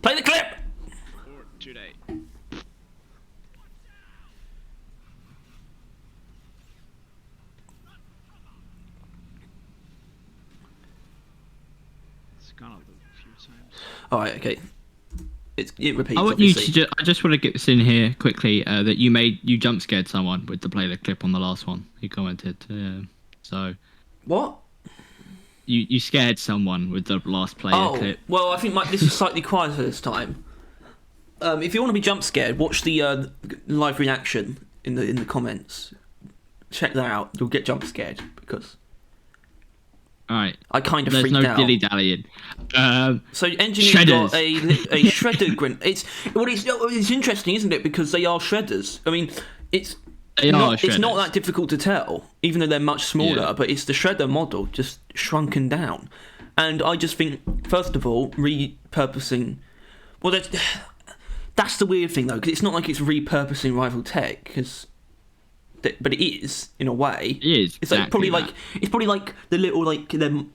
Play the clip! Or today. It's gone up a few times. Alright, okay. It repeats, I want you obviously. to. I just want to get this in here quickly. That you jump scared someone with the play the clip on the last one. He commented. So. What? You scared someone with the last play the clip. Well, I think this is slightly quieter this time. If you want to be jump scared, watch the live reaction in the comments. Check that out. You'll get jump scared because All right. I kind of There's freaked no out. dilly dallying. So engineers got a shredder grenade. It's interesting, isn't it? Because they are shredders. I mean, it's not that difficult to tell, even though they're much smaller. Yeah. But it's the shredder model just shrunken down, and I just think, first of all, repurposing. Well, that's the weird thing though, because it's not like it's repurposing rival tech, but it is in a way. It is. It's like probably like the little like them.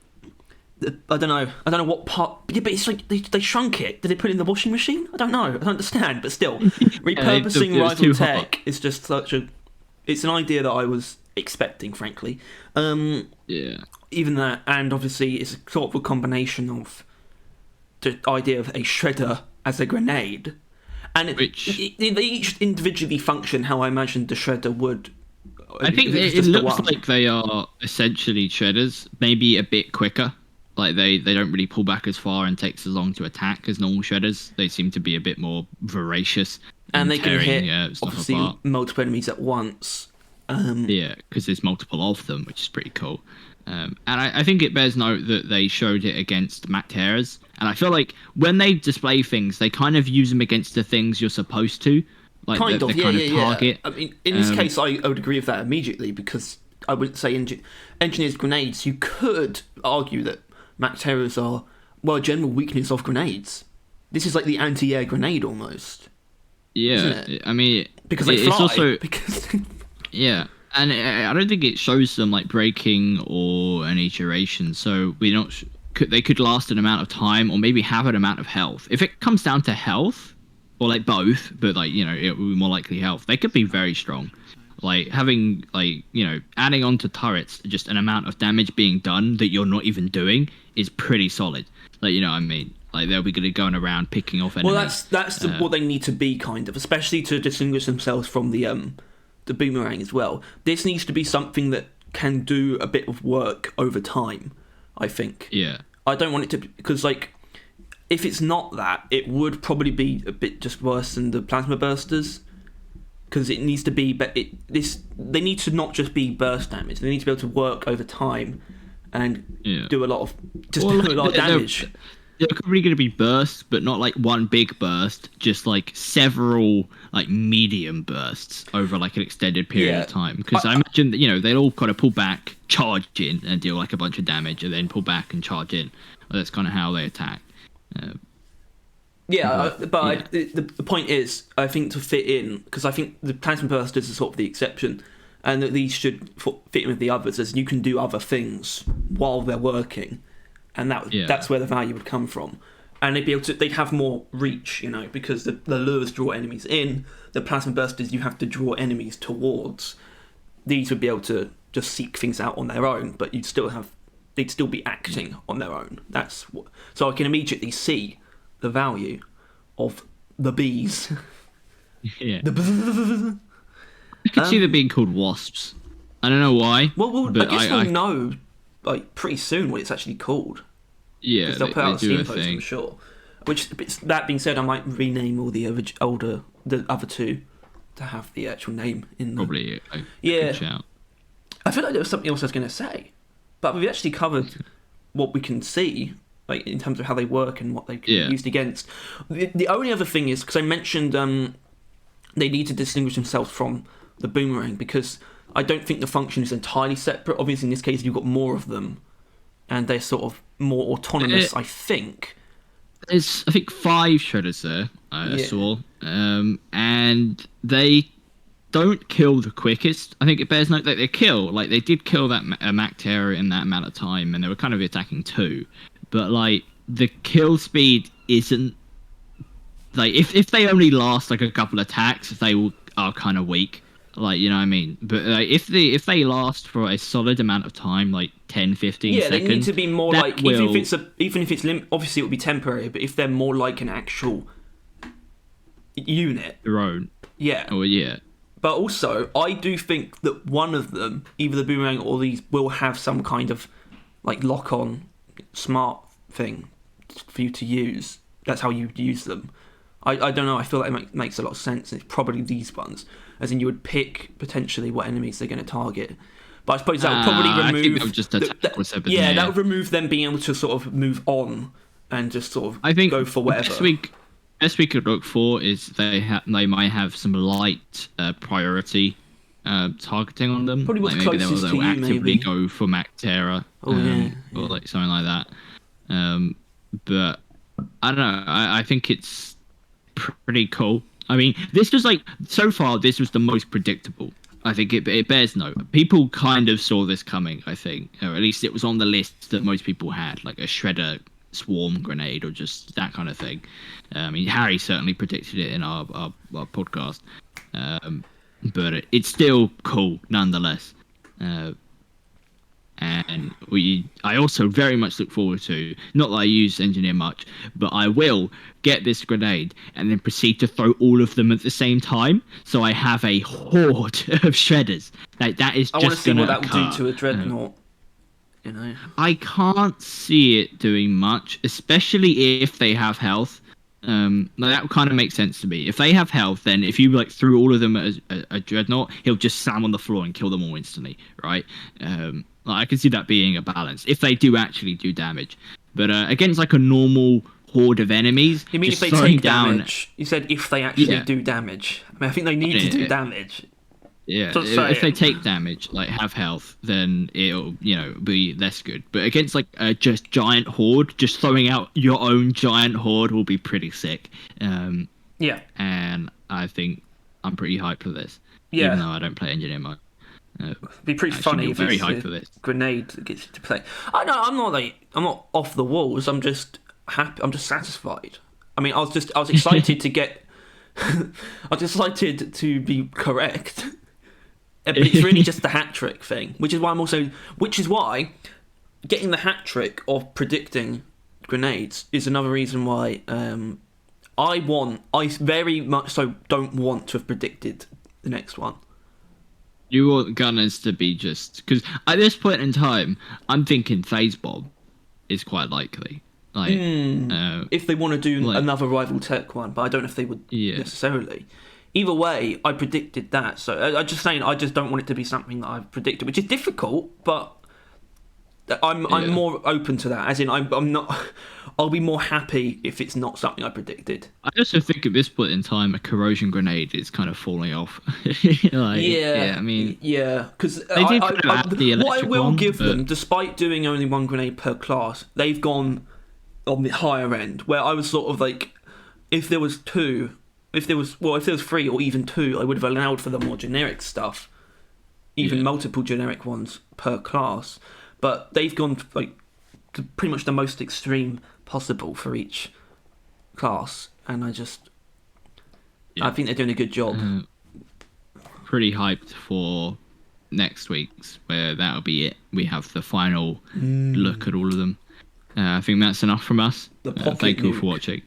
I don't know what part. Yeah, but it's like they shrunk it. Did they put it in the washing machine? I don't know. I don't understand. But still, repurposing rival tech is just such a. It's an idea that I was expecting, frankly. Yeah. Even that, and obviously, it's sort of a combination of the idea of a shredder as a grenade, and they each individually function how I imagined the shredder would. I think it looks like they are essentially shredders, maybe a bit quicker. Like they don't really pull back as far and takes as long to attack as normal shredders. They seem to be a bit more voracious. And they can hit stuff obviously apart. multiple enemies at once. Yeah, because there's multiple of them, which is pretty cool. And I think it bears note that they showed it against Macteras. And I feel like when they display things, they kind of use them against the things you're supposed to. Like the kind of target. I mean, in this case, I would agree with that immediately, because I would say engineers' grenades, you could argue that Macteras are, well, a general weakness of grenades. This is like the anti-air grenade almost. Yeah, I mean, because they fly. It's also because yeah, and I don't think it shows them like breaking or any duration. So they could last an amount of time, or maybe have an amount of health. If it comes down to health, or like both, but like it would be more likely health. They could be very strong. Like having adding on to turrets just an amount of damage being done that you're not even doing is pretty solid. Like what I mean. Like they'll be going around picking off enemies. Well, that's what they need to be, kind of, especially to distinguish themselves from the boomerang as well. This needs to be something that can do a bit of work over time, I think. Yeah. I don't want it to, because like, if it's not that, it would probably be a bit just worse than the plasma bursters, because it needs to be. But they need to not just be burst damage. They need to be able to work over time and do a lot of damage. They're probably going to be bursts, but not like one big burst, just like several like medium bursts over like an extended period of time. Because I imagine that they'll all kind of pull back, charge in, and deal like a bunch of damage, and then pull back and charge in. That's kind of how they attack. The point is, I think to fit in, because I think the plasma bursters are sort of the exception, and that these should fit in with the others, as you can do other things while they're working. And that's where the value would come from, and they'd have more reach, because the lures draw enemies in. The plasma bursters you have to draw enemies towards. These would be able to just seek things out on their own, but they'd still be acting on their own. So I can immediately see the value of the bees. Yeah, I could see them being called wasps. I don't know why. Well, I guess we'll know. Like pretty soon what it's actually called. Yeah, because they'll put out a Steam post, I'm sure. Which, that being said, I might rename all the other two to have the actual name in them. Probably a good shout. I feel like there was something else I was going to say, but we've actually covered what we can see, like in terms of how they work and what they can be used against. The only other thing is, because I mentioned they need to distinguish themselves from the boomerang, because I don't think the function is entirely separate. Obviously, in this case, you've got more of them, and they're sort of more autonomous, I think. There's, I think, 5 shredders there, I saw. And they don't kill the quickest. I think it bears note that they kill. Like, they did kill that Mactera in that amount of time, and they were kind of attacking 2. But, like, the kill speed isn't like if they only last like a couple attacks, are kind of weak. Like, you know what I mean? But if they last for a solid amount of time, like 10, 15 Yeah, seconds, they need to be more that like will... even if it's obviously it would be temporary, but if they're more like an actual unit, their own. yeah. Oh yeah. But also, I do think that one of them, either the boomerang or these, will have some kind of like lock-on smart thing for you to use. That's how you use them. I don't know. I feel like it makes a lot of sense. And it's probably these ones, as in you would pick potentially what enemies they're going to target. But I suppose that would probably remove. I think that would just attack with weapons, yeah, that would remove them being able to sort of move on and just sort of I think go for whatever. Best we could look for is they might have some light priority targeting on them. Probably what's like maybe closest to they'll you, actively maybe. go for Mac Terra, Oh, yeah. or like something like that. But I don't know. I think it's pretty cool. I mean, this was like so far. This was the most predictable. I think it bears note. People kind of saw this coming. I think, or at least it was on the list that most people had, like a shredder swarm grenade or just that kind of thing. I mean, Harry certainly predicted it in our podcast, but it's still cool nonetheless. And I also very much look forward to, not that I use engineer much, but I will get this grenade and then proceed to throw all of them at the same time, so I have a horde of shredders. Like, that is I want to just see going what to that will do to a dreadnought. You know, I can't see it doing much, especially if they have health. That kind of makes sense to me. If they have health, then if you like threw all of them at a dreadnought, he'll just slam on the floor and kill them all instantly, right? I can see that being a balance if they do actually do damage. But against like a normal horde of enemies, you mean if just they throwing take down... damage? You said if they actually Yeah. do damage. I mean, I think they need to do damage. Yeah, Just if they saying. take damage, like have health, then it'll be less good. But against like a just giant horde, just throwing out your own giant horde will be pretty sick. Yeah. And I think I'm pretty hyped for this. Yeah. Even though I don't play engineer much. It'd be pretty Actually, funny I'm if very it's hyped a for this. grenade that gets you to play. I know I'm not off the walls. I'm just happy. I'm just satisfied. I mean, I was excited to get. I was excited to be correct. But it's really just the hat trick thing, which is why getting the hat trick of predicting grenades is another reason why I very much so don't want to have predicted the next one. You want gunners to be just... Because at this point in time, I'm thinking phase bomb is quite likely. Like, If they want to do like- another rival tech one, but I don't know if they would Yeah. necessarily. Either way, I predicted that, so I just don't want it to be something that I've predicted, which is difficult, but I'm more open to that. As in, I'm not. I'll be more happy if it's not something I predicted. I also think at this point in time, a corrosion grenade is kind of falling off. I mean... Yeah, because They did kind of add the what I electric will one, give but- them, despite doing only one grenade per class, they've gone on the higher end. Where I was sort of like, if there was three or even two, I would have allowed for the more generic stuff, even multiple generic ones per class. But they've gone like to pretty much the most extreme possible for each class, and I think they're doing a good job. Pretty hyped for next week's, where that'll be it. We have the final look at all of them. I think that's enough from us. The pocket Thank you all nuke. for watching.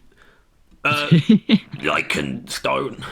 Like and stone.